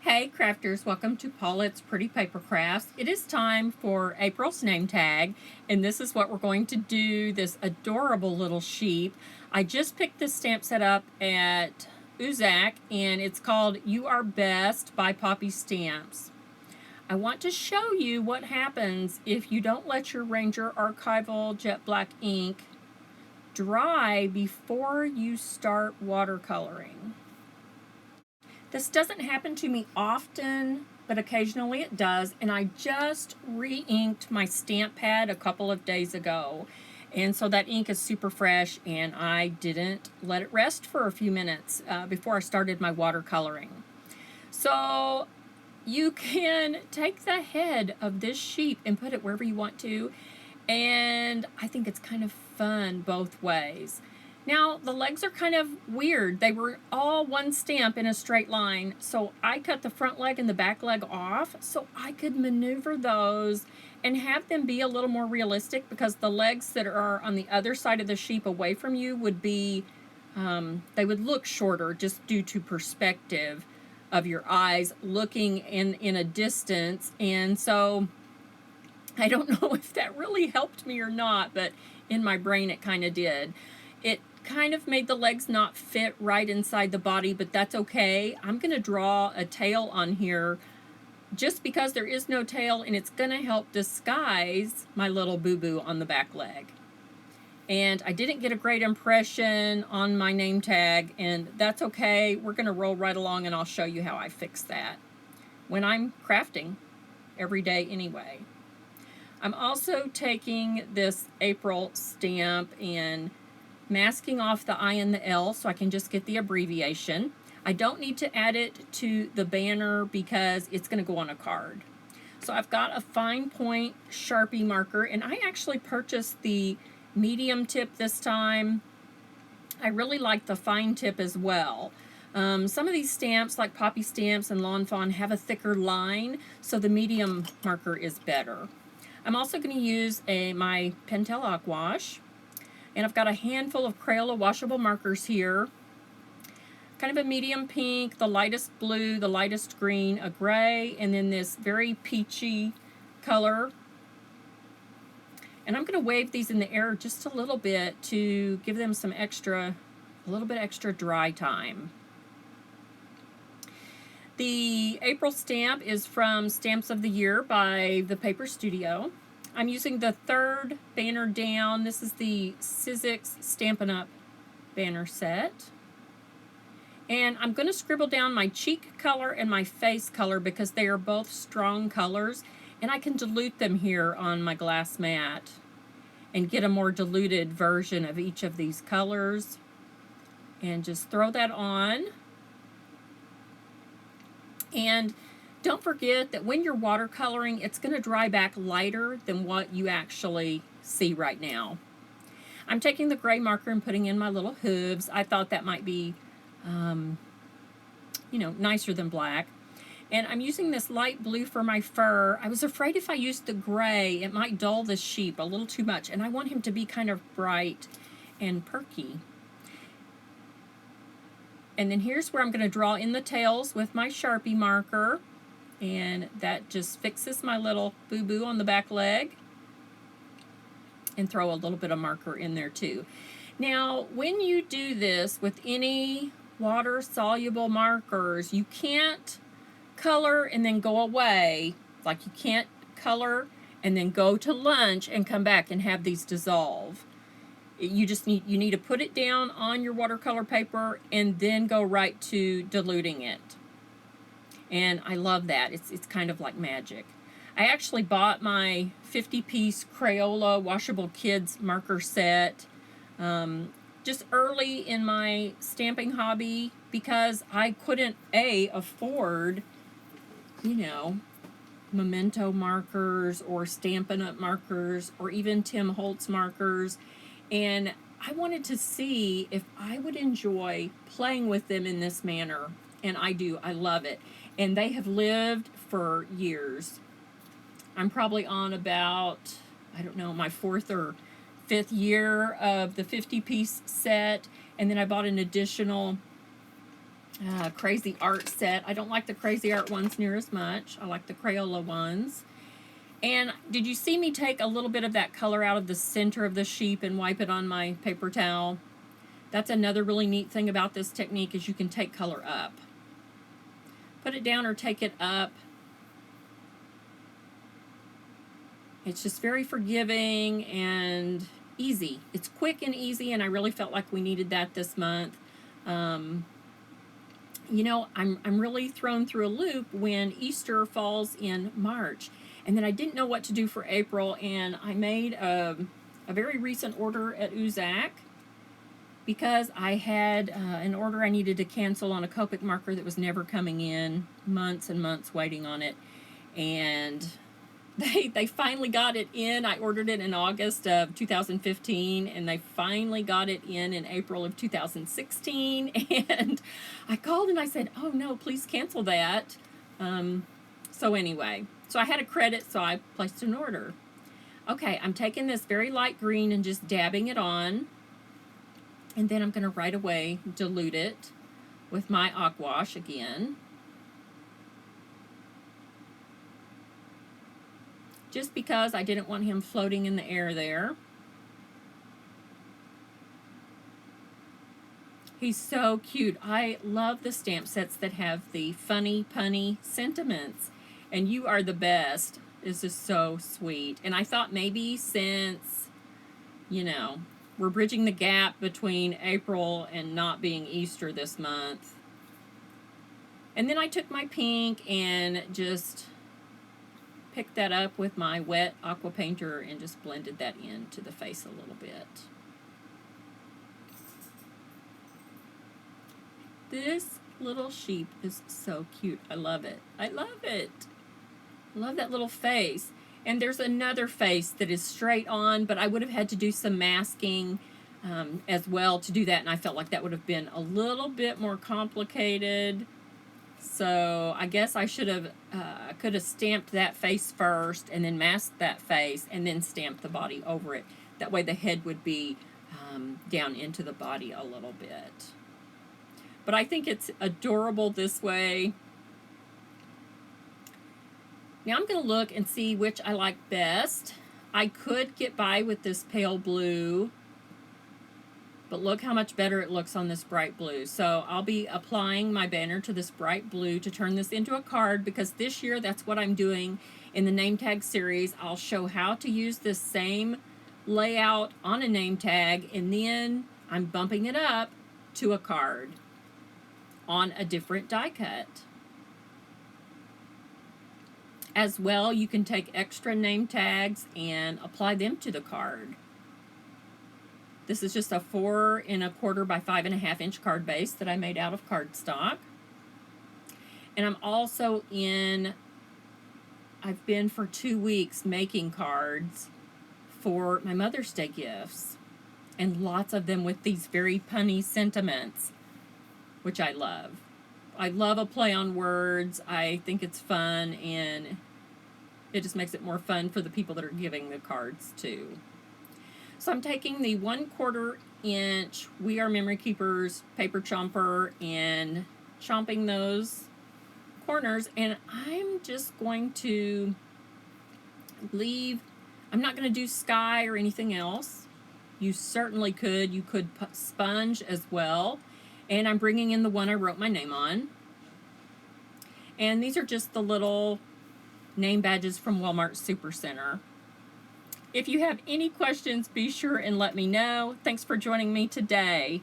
Hey crafters, welcome to Paulette's Pretty Paper Crafts. It is time for April's name tag, and this is what we're going to do, this adorable little sheep. I just picked this stamp set up at Uzak, and it's called You Are Best by Poppystamps. I want to show you what happens if you don't let your Ranger Archival Jet Black ink dry before you start watercoloring. This doesn't happen to me often, but occasionally it does, and I just re-inked my stamp pad a couple of days ago, and so that ink is super fresh, and I didn't let it rest for a few minutes before I started my watercoloring. So you can take the head of this sheep and put it wherever you want to, and I think it's kind of fun both ways. Now, the legs are kind of weird. They were all one stamp in a straight line, so I cut the front leg and the back leg off so I could maneuver those and have them be a little more realistic, because the legs that are on the other side of the sheep away from you would be, they would look shorter just due to perspective of your eyes looking in a distance. And so I don't know if that really helped me or not, but in my brain it kind of did. It kind of made the legs not fit right inside the body, but that's okay. I'm going to draw a tail on here just because there is no tail, and it's going to help disguise my little boo-boo on the back leg. And I didn't get a great impression on my name tag, and that's okay. We're going to roll right along, and I'll show you how I fix that when I'm crafting every day anyway. I'm also taking this April stamp and masking off the I and the L so I can just get the abbreviation. I don't need to add it to the banner because it's going to go on a card. So I've got a fine point Sharpie marker, and I actually purchased the medium tip this time. I really like the fine tip as well. Some of these stamps, like Poppystamps and Lawn Fawn, have a thicker line, so the medium marker is better. I'm also going to use my Pentel Aquash. And I've got a handful of Crayola washable markers here. Kind of a medium pink, the lightest blue, the lightest green, a gray, and then this very peachy color. And I'm going to wave these in the air just a little bit to give them some a little bit extra dry time. The April stamp is from Stamps of the Year by the Paper Studio. I'm using the third banner down. This is the Sizzix Stampin' Up! Banner set. And I'm going to scribble down my cheek color and my face color because they are both strong colors, and I can dilute them here on my glass mat and get a more diluted version of each of these colors. And just throw that on. And don't forget that when you're watercoloring, it's going to dry back lighter than what you actually see right now. I'm taking the gray marker and putting in my little hooves. I thought that might be, nicer than black. And I'm using this light blue for my fur. I was afraid if I used the gray, it might dull the sheep a little too much, and I want him to be kind of bright and perky. And then here's where I'm going to draw in the tails with my Sharpie marker. And that just fixes my little boo-boo on the back leg. And throw a little bit of marker in there too. Now, when you do this with any water-soluble markers, you can't color and then go away. Like, you can't color and then go to lunch and come back and have these dissolve. You need to put it down on your watercolor paper and then go right to diluting it. And I love that. It's kind of like magic. I actually bought my 50-piece Crayola Washable Kids marker set just early in my stamping hobby because I couldn't, afford, Memento markers or Stampin' Up! Markers or even Tim Holtz markers. And I wanted to see if I would enjoy playing with them in this manner. And I do. I love it. And they have lived for years. I'm probably on about, my 4th or 5th year of the 50-piece set. And then I bought an additional Crazy Art set. I don't like the Crazy Art ones near as much. I like the Crayola ones. And did you see me take a little bit of that color out of the center of the sheep and wipe it on my paper towel? That's another really neat thing about this technique is you can take color up. Put it down or take it up. It's just very forgiving and easy. It's quick and easy, and I really felt like we needed that this month. You know, I'm really thrown through a loop when Easter falls in March. And then I didn't know what to do for April, and I made a very recent order at Uzak because I had an order I needed to cancel on a Copic marker that was never coming in, months and months waiting on it. And they finally got it in. I ordered it in August of 2015, and they finally got it in April of 2016. And I called and I said, oh no, please cancel that. So anyway, so I had a credit, so I placed an order. Okay, I'm taking this very light green and just dabbing it on. And then I'm going to right away dilute it with my Aquash again. Just because I didn't want him floating in the air there. He's so cute. I love the stamp sets that have the funny, punny sentiments. And You Are the Best is just so sweet. And I thought maybe since, you know, we're bridging the gap between April and not being Easter this month. And then I took my pink and just picked that up with my wet aqua painter and just blended that into the face a little bit. This little sheep is so cute. I love it. I love it. I love that little face. And there's another face that is straight on, but I would have had to do some masking as well to do that, and I felt like that would have been a little bit more complicated. So I guess I should have, could have stamped that face first and then masked that face and then stamped the body over it. That way the head would be down into the body a little bit. But I think it's adorable this way. Now I'm going to look and see which I like best. I could get by with this pale blue, but look how much better it looks on this bright blue. So I'll be applying my banner to this bright blue to turn this into a card, because this year that's what I'm doing in the name tag series. I'll show how to use this same layout on a name tag, and then I'm bumping it up to a card on a different die cut. As well, you can take extra name tags and apply them to the card. This is just a 4 1/4 by 5 1/2 inch card base that I made out of cardstock. And I'm also I've been for 2 weeks making cards for my Mother's Day gifts. And lots of them with these very punny sentiments, which I love. I love a play on words. I think it's fun, and it just makes it more fun for the people that are giving the cards too. So I'm taking the 1/4 inch We Are Memory Keepers paper chomper and chomping those corners, and I'm just going to leave, I'm not going to do sky or anything else. You certainly could. You could sponge as well. And I'm bringing in the one I wrote my name on. And these are just the little name badges from Walmart Supercenter. If you have any questions, be sure and let me know. Thanks for joining me today.